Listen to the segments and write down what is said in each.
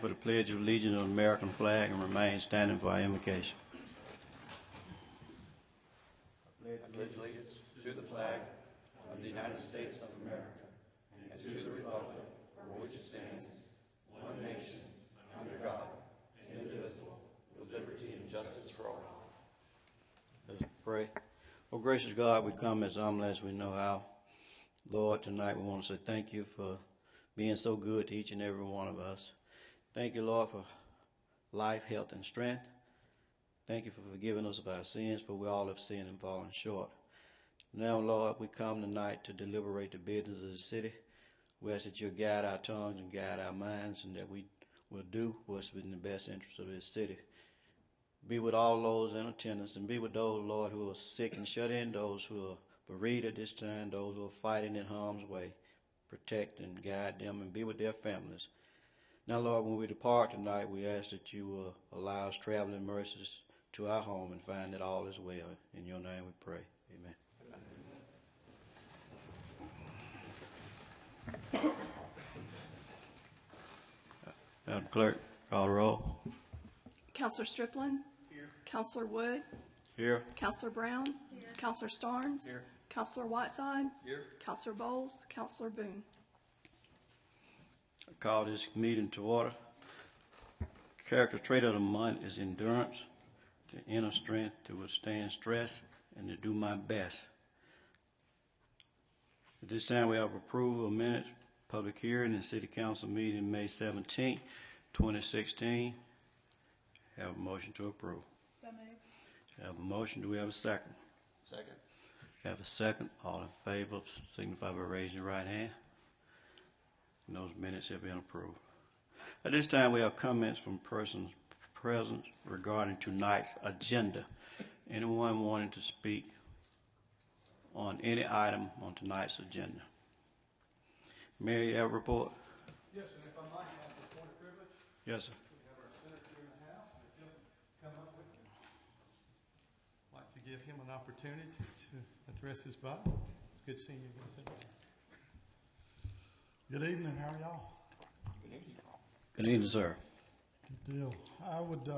For the Pledge of Allegiance to the American flag and remain standing for our invocation. I pledge allegiance to the flag of the United States of America and to the republic for which it stands, one nation, under God, indivisible, with liberty and justice for all. Let's pray. Oh, gracious God, we come as humble as we know how. Lord, tonight we want to say thank you for being so good to each and every one of us. Thank you, Lord, for life, health, and strength. Thank you for forgiving us of our sins, for we all have sinned and fallen short. Now, Lord, we come tonight to deliberate the business of the city. We ask that you guide our tongues and guide our minds, and that we will do what's in the best interest of this city. Be with all those in attendance, and be with those, Lord, who are sick and shut in, those who are bereaved at this time, those who are fighting in harm's way. Protect and guide them, and be with their families. Now, Lord, when we depart tonight, we ask that you will allow us traveling mercies to our home and find that all is well. In your name we pray. Amen. Madam Clerk, call the roll. Counselor Strickland? Here. Counselor Wood? Here. Counselor Brown? Here. Counselor Starnes? Here. Counselor Whiteside? Here. Counselor Bowles? Counselor Boone? I call this meeting to order. Character trait of the month is endurance, the inner strength to withstand stress, and to do my best. At this time, we have approval of minutes, public hearing, and City Council meeting May 17, 2016. Have a motion to approve. So moved. Have a motion. Do we have a second? Second. Have a second. All in favor, signify by raising your right hand. And those minutes have been approved. At this time, we have comments from persons present regarding tonight's agenda. Anyone wanting to speak on any item on tonight's agenda? Mayor, you have a report? Yes, and if I might have the point of privilege. Yes, sir. We have our senator in the house, and if he'll come up with me. I'd like to give him an opportunity to address his body. It's good seeing you again, Senator. Good evening. How are y'all? Good evening. Good evening, sir. Good deal. I would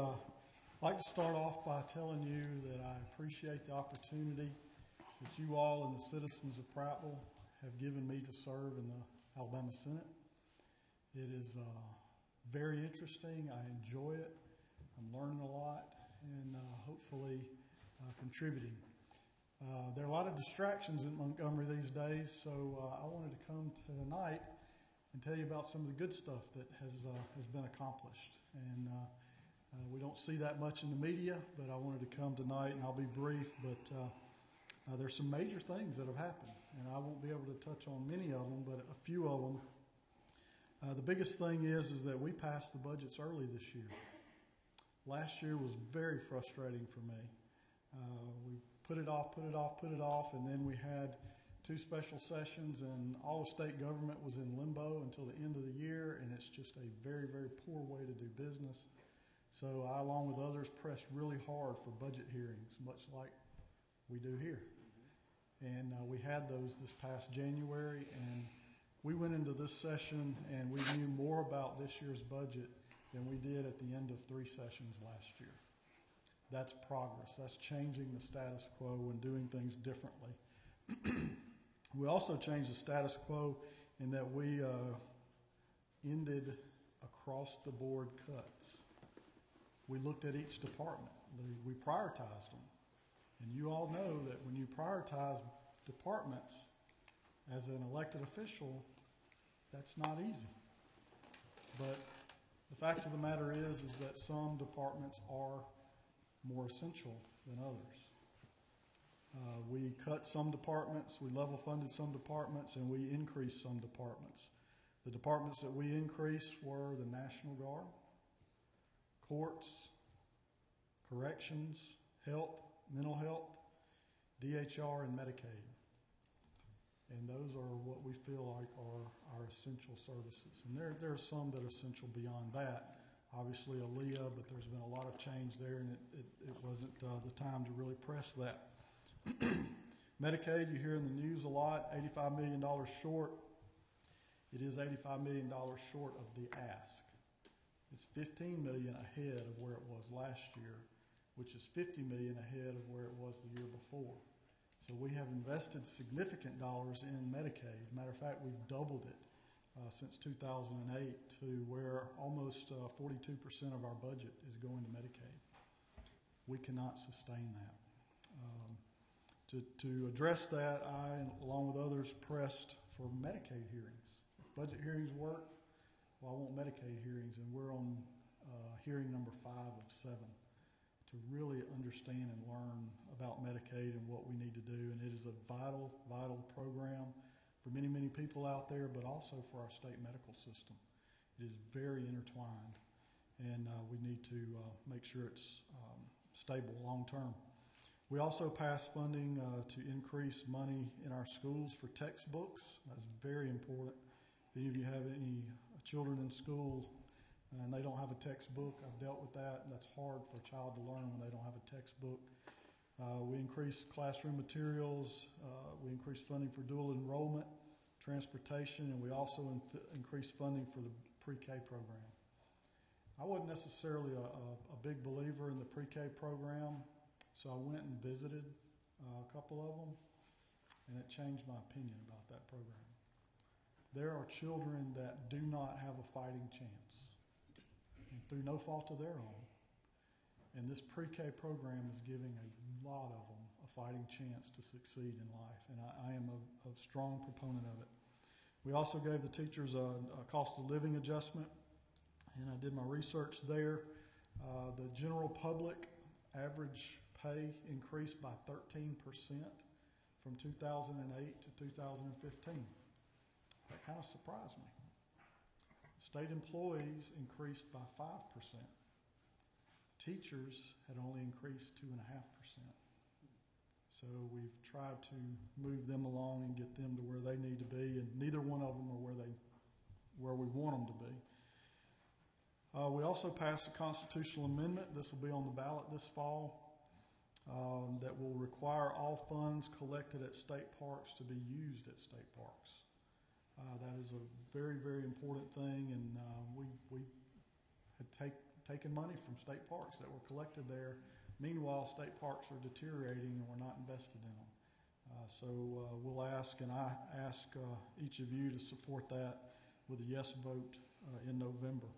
like to start off by telling you that I appreciate the opportunity that you all and the citizens of Prattville have given me to serve in the Alabama Senate. It is very interesting. I enjoy it. I'm learning a lot and hopefully contributing. There are a lot of distractions in Montgomery these days, so I wanted to come tonight and tell you about some of the good stuff that has been accomplished. And we don't see that much in the media, but I wanted to come tonight, and I'll be brief, but there's some major things that have happened, and I won't be able to touch on many of them, but a few of them. The biggest thing is that we passed the budgets early this year. Last year was very frustrating for me. We put it off, and then we had 2 special sessions, and all of state government was in limbo until the end of the year, and it's just a very, very poor way to do business. So I, along with others, pressed really hard for budget hearings, much like we do here. And we had those this past January, and we went into this session, and we knew more about this year's budget than we did at the end of 3 sessions last year. That's progress. That's changing the status quo and doing things differently. We also changed the status quo in that we ended across-the-board cuts. We looked at each department. We prioritized them. And you all know that when you prioritize departments as an elected official, that's not easy. But the fact of the matter is that some departments are more essential than others. We cut some departments, we level funded some departments, and we increased some departments. The departments that we increased were the National Guard, courts, corrections, health, mental health, DHR, and Medicaid. And those are what we feel like are our essential services. And there are some that are essential beyond that. Obviously Aaliyah, but there's been a lot of change there, and it wasn't the time to really press that. Medicaid, you hear in the news a lot, $85 million short. It is $85 million short of the ask. It's $15 million ahead of where it was last year, which is $50 million ahead of where it was the year before. So we have invested significant dollars in Medicaid. Matter of fact, we've doubled it since 2008 to where almost 42% of our budget is going to Medicaid. We cannot sustain that. To address that, I, along with others, pressed for Medicaid hearings. If budget hearings work, well, I want Medicaid hearings, and we're on hearing number 5 of 7 to really understand and learn about Medicaid and what we need to do. And it is a vital, vital program for many, many people out there, but also for our state medical system. It is very intertwined, and we need to make sure it's stable long term. We also passed funding to increase money in our schools for textbooks. That's very important. If any of you have any children in school and they don't have a textbook, I've dealt with that, and that's hard for a child to learn when they don't have a textbook. We increased classroom materials. We increased funding for dual enrollment, transportation, and we also increased funding for the pre-K program. I wasn't necessarily a big believer in the pre-K program, so I went and visited a couple of them, and it changed my opinion about that program. There are children that do not have a fighting chance, and through no fault of their own. And this pre-K program is giving a lot of them a fighting chance to succeed in life, and I am a strong proponent of it. We also gave the teachers a cost of living adjustment, and I did my research there. The general public average pay increased by 13% from 2008 to 2015. That kind of surprised me. State employees increased by 5%. Teachers had only increased 2.5%. So we've tried to move them along and get them to where they need to be, and neither one of them are where we want them to be. We also passed a constitutional amendment. This will be on the ballot this fall. That will require all funds collected at state parks to be used at state parks. That is a very, very important thing, and we had taken money from state parks that were collected there. Meanwhile, state parks are deteriorating and we're not invested in them. So we'll ask, and I ask each of you to support that with a yes vote in November.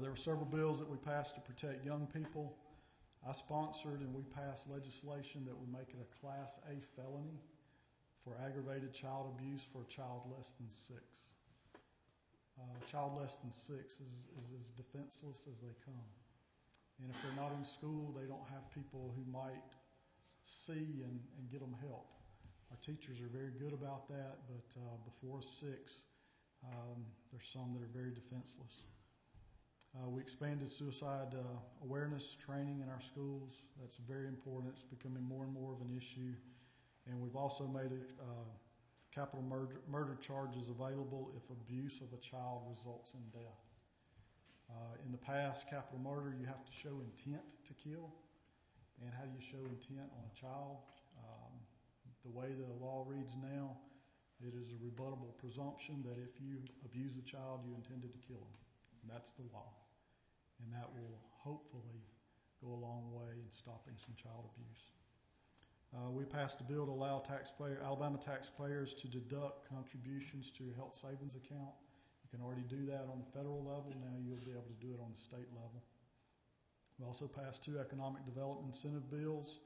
There were several bills that we passed to protect young people. I sponsored and we passed legislation that would make it a Class A felony for aggravated child abuse for a child less than 6. A child less than 6 is as defenseless as they come. And if they're not in school, they don't have people who might see and get them help. Our teachers are very good about that, but before 6, there's some that are very defenseless. We expanded suicide awareness training in our schools. That's very important. It's becoming more and more of an issue. And we've also made capital murder charges available if abuse of a child results in death. In the past, capital murder, you have to show intent to kill. And how do you show intent on a child? The way the law reads now, it is a rebuttable presumption that if you abuse a child, you intended to kill him. And that's the law. And that will hopefully go a long way in stopping some child abuse. We passed a bill to allow Alabama taxpayers to deduct contributions to your health savings account. You can already do that on the federal level. Now you'll be able to do it on the state level. We also passed 2 economic development incentive bills,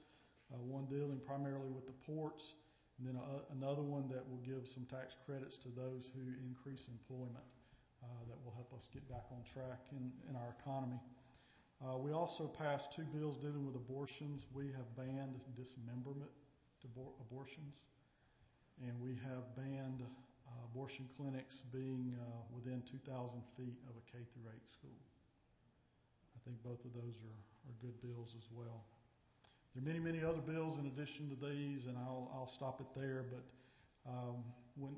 one dealing primarily with the ports, and then another one that will give some tax credits to those who increase employment. That will help us get back on track in our economy. We also passed 2 bills dealing with abortions. We have banned dismemberment to abortions, and we have banned abortion clinics being within 2,000 feet of a K-8 school. I think both of those are good bills as well. There are many, many other bills in addition to these, and I'll stop it there, but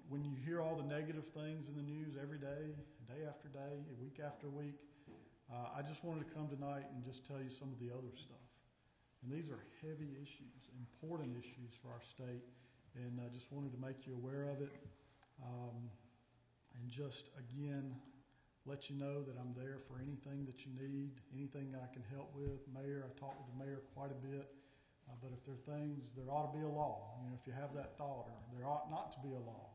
when you hear all the negative things in the news every day, day after day, week after week, I just wanted to come tonight and just tell you some of the other stuff. And these are heavy issues, important issues for our state, and I just wanted to make you aware of it. And just, again, let you know that I'm there for anything that you need, anything that I can help with. Mayor, I talked with the mayor quite a bit, but if there are things, there ought to be a law. You know, if you have that thought, or there ought not to be a law,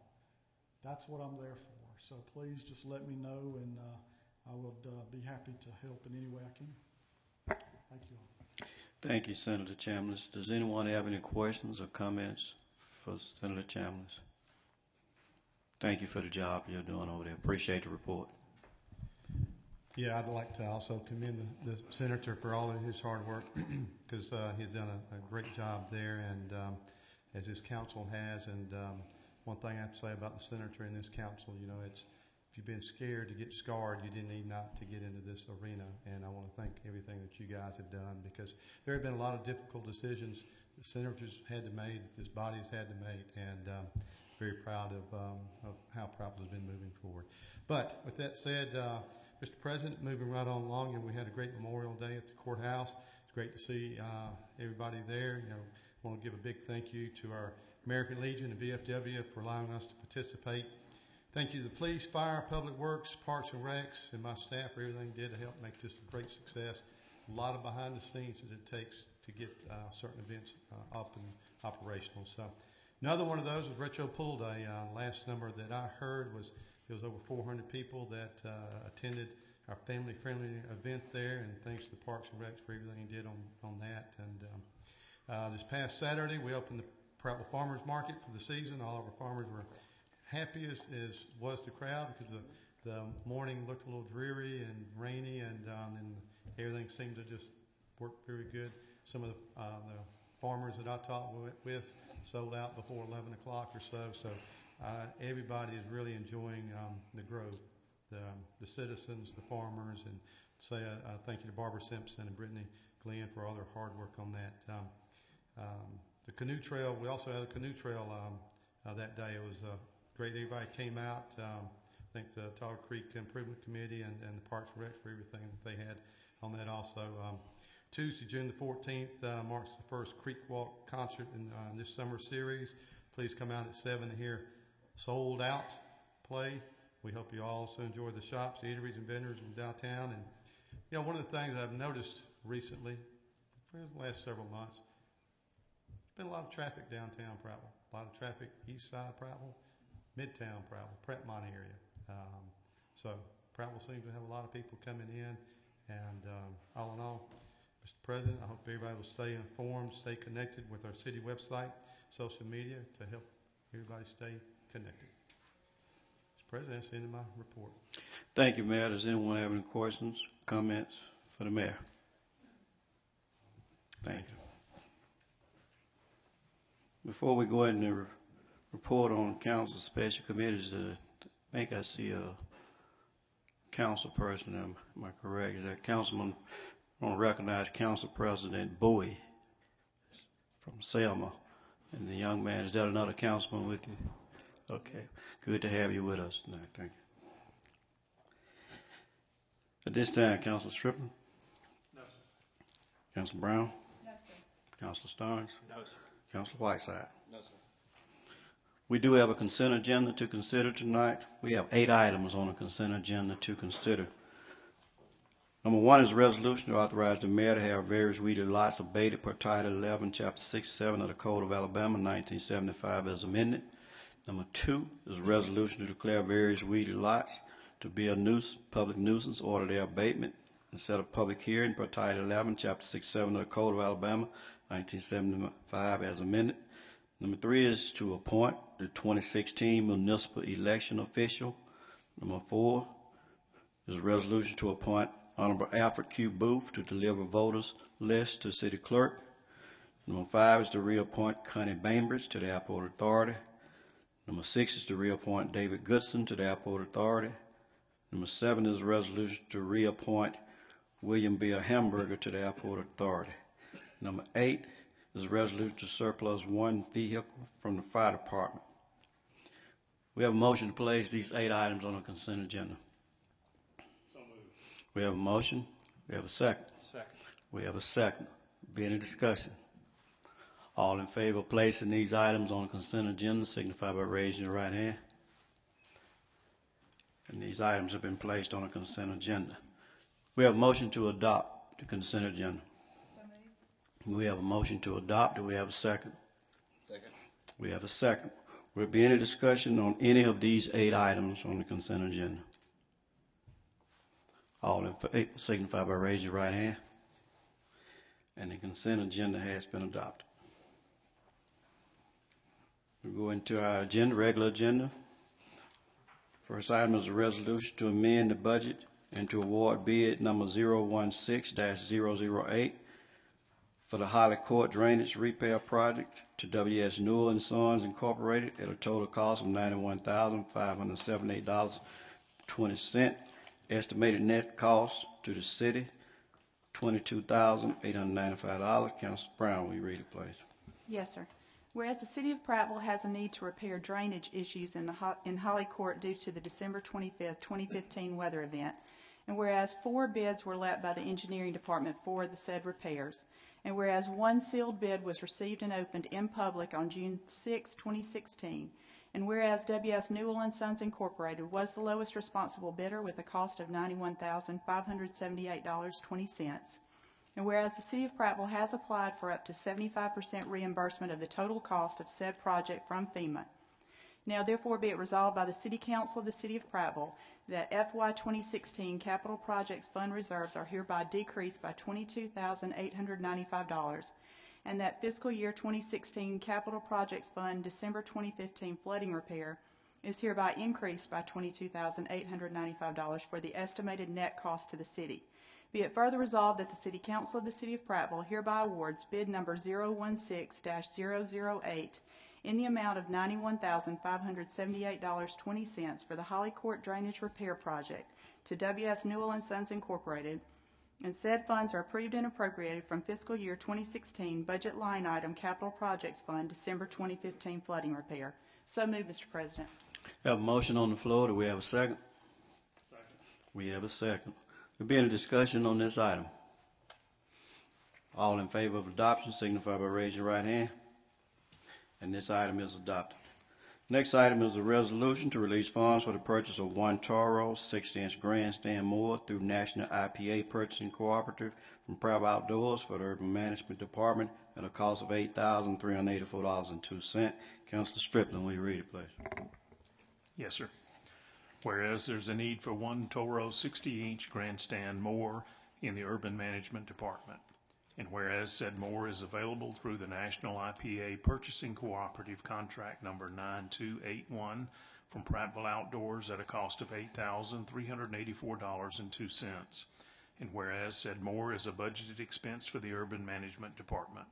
that's what I'm there for. So please just let me know, and I would be happy to help in any way I can. Thank you all. Thank you, Senator Chambliss. Does anyone have any questions or comments for Senator Chambliss? Thank you for the job you're doing over there. Appreciate the report. Yeah, I'd like to also commend the senator for all of his hard work because he's done a great job there, and as his council has. And one thing I have to say about the senator and this council, you know, it's if you've been scared to get scarred, you didn't need not to get into this arena. And I want to thank everything that you guys have done, because there have been a lot of difficult decisions the senators had to make, that this body has had to make, and very proud of how Prattville has been moving forward. But with that said, Mr. President, moving right on along, and we had a great Memorial Day at the courthouse. It's great to see everybody there. You know, I want to give a big thank you to our American Legion and VFW for allowing us to participate. Thank you to the police, fire, public works, parks and recs, and my staff for everything they did to help make this a great success. A lot of behind the scenes that it takes to get certain events up and operational. So another one of those was Retro Pool Day. Last number that I heard was it was over 400 people that attended our family-friendly event there, and thanks to the Parks and Recs for everything he did on that. And this past Saturday, we opened the Prattville Farmers Market for the season. All of our farmers were happy, as was the crowd, because the morning looked a little dreary and rainy, and everything seemed to just work very good. Some of the farmers that I talked with sold out before 11 o'clock or so. So everybody is really enjoying the growth, the citizens, the farmers, and say thank you to Barbara Simpson and Brittany Glenn for all their hard work on that. The Canoe Trail, we also had a Canoe Trail that day. It was great. Everybody came out. I think the Tower Creek Improvement Committee and the Parks and Rec for everything that they had on that also. Tuesday, June the 14th, marks the first Creek Walk concert in this summer series. Please come out at 7 to hear Sold Out play. We hope you all also enjoy the shops, eateries, and vendors in downtown. And, you know, one of the things I've noticed recently, for the last several months, there's been a lot of traffic downtown Prattville, a lot of traffic east side Prattville, midtown Prattville, Prattmont area. So Prattville seems to have a lot of people coming in, and all in all, Mr. President, I hope everybody will stay informed, stay connected with our city website, social media, to help everybody stay connected. Mr. President, that's the end of my report. Thank you, Mayor. Does anyone have any questions, comments for the mayor? Thank you. Before we go ahead and report on council special committees, I think I see a council person. Am I correct? Is that Councilman? I want to recognize Council President Bowie from Selma. And the young man, is that another councilman with you? Okay. Good to have you with us tonight. Thank you. At this time, Councilor Strickland? No, sir. Councilor Brown? No, sir. Councilor Starnes? No, sir. Councilor Whiteside? No, sir. We do have a consent agenda to consider tonight. We have 8 items on the consent agenda to consider. Number 1 is a resolution to authorize the mayor to have various weeded lots abated per Title 11, Chapter 67 of the Code of Alabama, 1975, as amended. Number 2 is a resolution to declare various weeded lots to be a public nuisance, order their abatement, and set a public hearing per Title 11, Chapter 67 of the Code of Alabama, 1975, as amended. Number 3 is to appoint the 2016 municipal election official. Number 4 is a resolution to appoint Honorable Alfred Q. Booth to deliver voters list to city clerk. Number 5 is to reappoint Connie Bainbridge to the Airport Authority. Number 6 is to reappoint David Goodson to the Airport Authority. Number 7 is a resolution to reappoint William B. Hamburger to the Airport Authority. Number 8 is a resolution to surplus 1 vehicle from the fire department. We have a motion to place these 8 items on the consent agenda. So moved. We have a motion. We have a second. Second. We have a second. Be any discussion? All in favor of placing these items on the consent agenda signify by raising your right hand. And these items have been placed on a consent agenda. We have a motion to adopt the consent agenda. We have a motion to adopt. Do we have a second? Second. We have a second. Will there be any discussion on any of these 8 items on the consent agenda? All in favor signify by raising your right hand. And the consent agenda has been adopted. We go into our agenda, regular agenda. First item is a resolution to amend the budget and to award bid number 016-008 for the Holly Court Drainage Repair Project to W.S. Newell and Sons Incorporated at a total cost of $91,578.20. Estimated net cost to the city, $22,895. Councilor Brown, will you read it, please? Yes, sir. Whereas the City of Prattville has a need to repair drainage issues in Holly Court due to the December 25th, 2015 weather event, and whereas 4 bids were let by the engineering department for the said repairs, and whereas 1 sealed bid was received and opened in public on June 6, 2016, and whereas W.S. Newell and Sons Incorporated was the lowest responsible bidder with a cost of $91,578.20, and whereas the City of Prattville has applied for up to 75% reimbursement of the total cost of said project from FEMA, now therefore be it resolved by the City Council of the City of Prattville that FY 2016 Capital Projects Fund reserves are hereby decreased by $22,895, and that fiscal year 2016 Capital Projects Fund December 2015 flooding repair is hereby increased by $22,895 for the estimated net cost to the city. Be it further resolved that the City Council of the City of Prattville hereby awards bid number 016-008 in the amount of $91,578.20 for the Holly Court Drainage Repair Project to W.S. Newell and Sons Incorporated, and said funds are approved and appropriated from fiscal year 2016 budget line item Capital Projects Fund December 2015 flooding repair. So moved, Mr. President. We have a motion on the floor. Do we have a second? Second. We have a second. There'll be any discussion on this item. All in favor of adoption signify by raising your right hand. And this item is adopted. Next item is a resolution to release funds for the purchase of 1 Toro 60-inch grandstand mower through National IPA Purchasing Cooperative from Prattville Outdoors for the Urban Management Department at a cost of $8,384.02. Councilor Strickland, will you read it, please? Yes, sir. Whereas there's a need for 1 Toro 60-inch grandstand mower in the Urban Management Department, and whereas said mower is available through the National IPA Purchasing Cooperative contract number 9281 from Prattville Outdoors at a cost of $8,384.02, and whereas said mower is a budgeted expense for the Urban Management Department.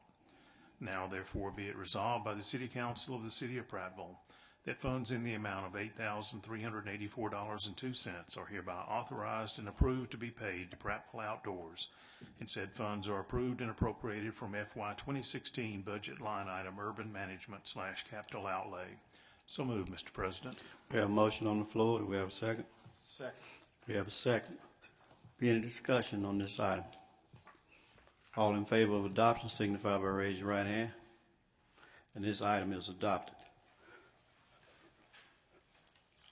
Now therefore be it resolved by the City Council of the City of Prattville that funds in the amount of $8,384.02 are hereby authorized and approved to be paid to Prattville Outdoors, and said funds are approved and appropriated from FY 2016 budget line item Urban Management / Capital Outlay. So moved, Mr. President. We have a motion on the floor. Do we have a second? Second. We have a second. Be any discussion on this item? All in favor of adoption signify by raising your right hand. And this item is adopted.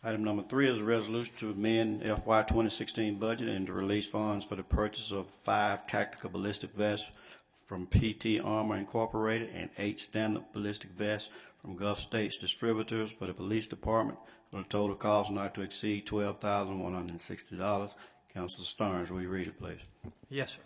Item number 3 is a resolution to amend FY 2016 budget and to release funds for the purchase of 5 tactical ballistic vests from PT Armor Incorporated and 8 standard ballistic vests from Gulf States Distributors for the Police Department for a total cost not to exceed $12,160. Councilor Starnes, will you read it, please? Yes, sir.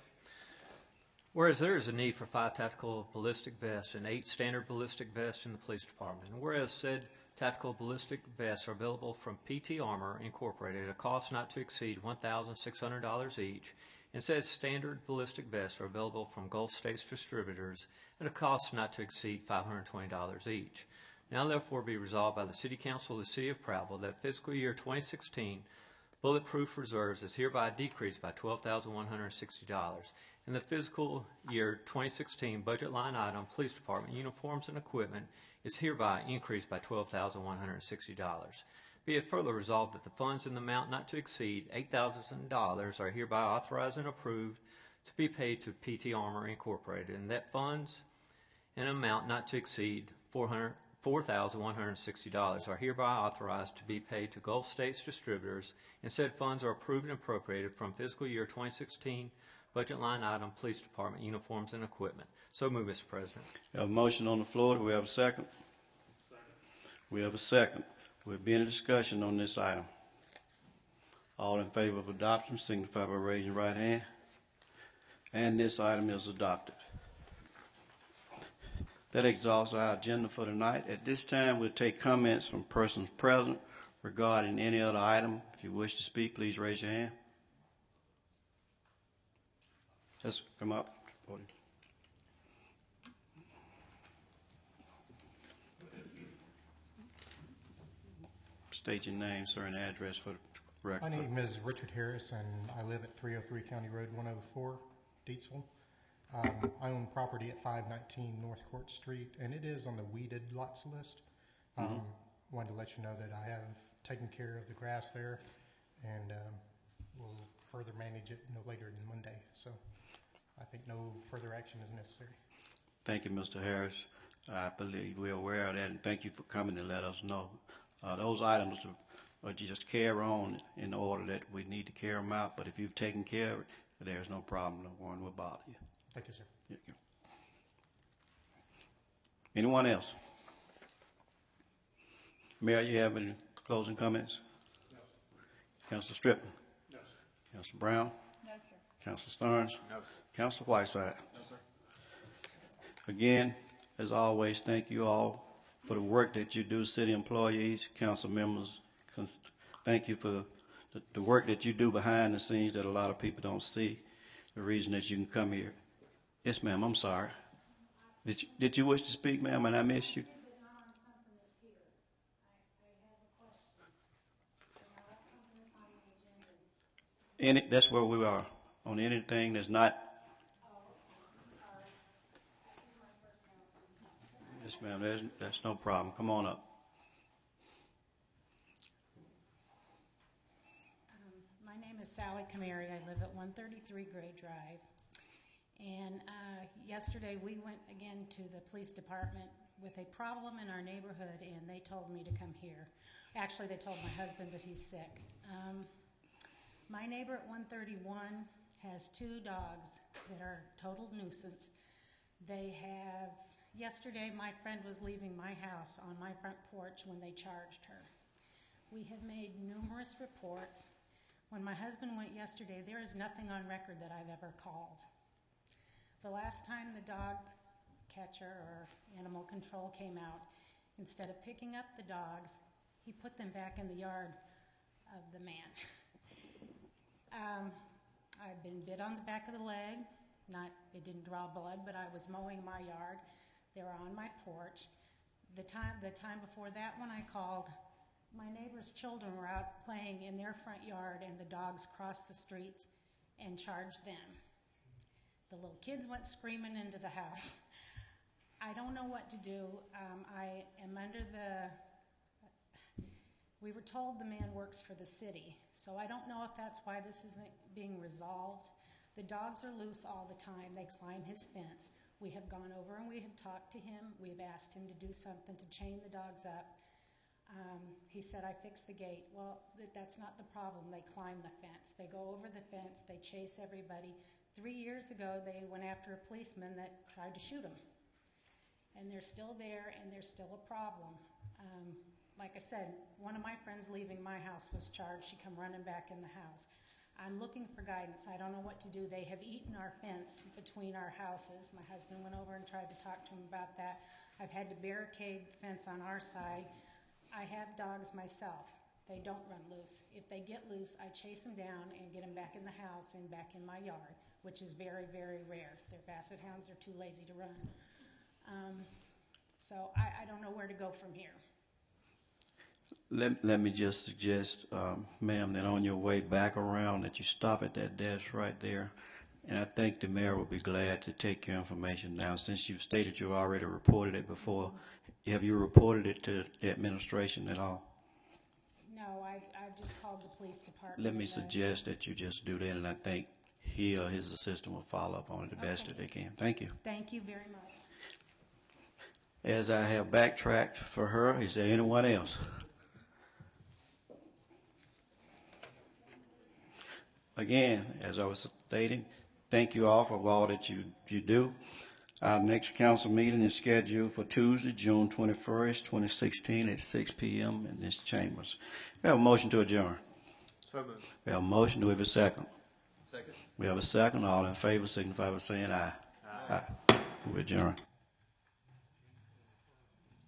Whereas there is a need for 5 tactical ballistic vests and 8 standard ballistic vests in the police department, and whereas said tactical ballistic vests are available from PT Armor Incorporated at a cost not to exceed $1,600 each, and said standard ballistic vests are available from Gulf States Distributors at a cost not to exceed $520 each. Now therefore be resolved by the City Council of the City of Prattville that fiscal year 2016 bulletproof reserves is hereby decreased by $12,160, and the fiscal year 2016 budget line item Police Department uniforms and equipment is hereby increased by $12,160. Be it further resolved that the funds in the amount not to exceed $8,000 are hereby authorized and approved to be paid to PT Armor Incorporated, and that funds in an amount not to exceed $4,160 are hereby authorized to be paid to Gulf States distributors, and said funds are approved and appropriated from fiscal year 2016 budget line item Police Department uniforms and equipment. So move, Mr. President. We have a motion on the floor. Do we have a second? Second. We have a second. Will be any discussion on this item? All in favor of adoption signify by raising your right hand. And this item is adopted. That exhausts our agenda for tonight. At this time, we'll take comments from persons present regarding any other item. If you wish to speak, please raise your hand. Just come up. State your name, sir, and address for the record. My name is Richard Harris, and I live at 303 County Road 104, Deatsville. I own property at 519 North Court Street, and it is on the weeded lots list. Wanted to let you know that I have taken care of the grass there, and will further manage it no later than Monday. So I think no further action is necessary. Thank you, Mr. Harris. I believe we're aware of that, and thank you for coming to let us know. Those items are just carry on in the order that we need to carry them out, but if you've taken care of it, there's no problem. No one will bother you. Thank you, sir. Thank you. Anyone else? Mayor, you have any closing comments? No. Councilor Strickland? No, sir. Councilor Brown? No, sir. Councilor Stearns? No, sir. Councilor Whiteside? No, sir. Again, as always, thank you all for the work that you do, city employees, council members. Thank you for the work that you do behind the scenes that a lot of people don't see, the reason that you can come here. Yes, ma'am, I'm sorry. Did you wish to speak, ma'am, and I missed you? That's where we are, on anything that's not. Yes, ma'am, that's no problem. Come on up. My name is Sally Camary. I live at 133 Gray Drive. And yesterday we went again to the police department with a problem in our neighborhood, and they told me to come here. Actually, they told my husband, but he's sick. My neighbor at 131 has 2 dogs that are total nuisance. Yesterday my friend was leaving my house on my front porch when they charged her. We have made numerous reports. When my husband went yesterday, there is nothing on record that I've ever called. The last time the dog catcher or animal control came out, instead of picking up the dogs, he put them back in the yard of the man. I've been bit on the back of the leg. It didn't draw blood, but I was mowing my yard. They were on my porch. The time before that, when I called, my neighbor's children were out playing in their front yard, and the dogs crossed the streets and charged them. The little kids went screaming into the house. I don't know what to do. I am under we were told the man works for the city, so I don't know if that's why this isn't being resolved. The dogs are loose all the time. They climb his fence. We have gone over and we have talked to him. We have asked him to do something to chain the dogs up. He said, I fixed the gate. Well, that's not the problem. They climb the fence. They go over the fence. They chase everybody. 3 years ago, they went after a policeman that tried to shoot him. And they're still there, and there's still a problem. Like I said, one of my friends leaving my house was charged. She come running back in the house. I'm looking for guidance. I don't know what to do. They have eaten our fence between our houses. My husband went over and tried to talk to him about that. I've had to barricade the fence on our side. I have dogs myself. They don't run loose. If they get loose, I chase them down and get them back in the house and back in my yard, which is very, very rare. Their basset hounds are too lazy to run. So I don't know where to go from here. Let me just suggest, ma'am, that on your way back around that you stop at that desk right there. And I think the mayor will be glad to take your information down. Since you've stated you already reported it before, have you reported it to the administration at all? No, I've just called the police department. Let me suggest that you just do that, and I think he or his assistant will follow up on it the best that they can. Thank you. Thank you very much. As I have backtracked for her, is there anyone else? Again, as I was stating, thank you all for all that you do. Our next council meeting is scheduled for Tuesday, June 21st, 2016 at 6 p.m. in this chambers. We have a motion to adjourn. So moved. We have a motion. Do we have a second? Second. We have a second. All in favor signify by saying aye. Aye. We adjourn.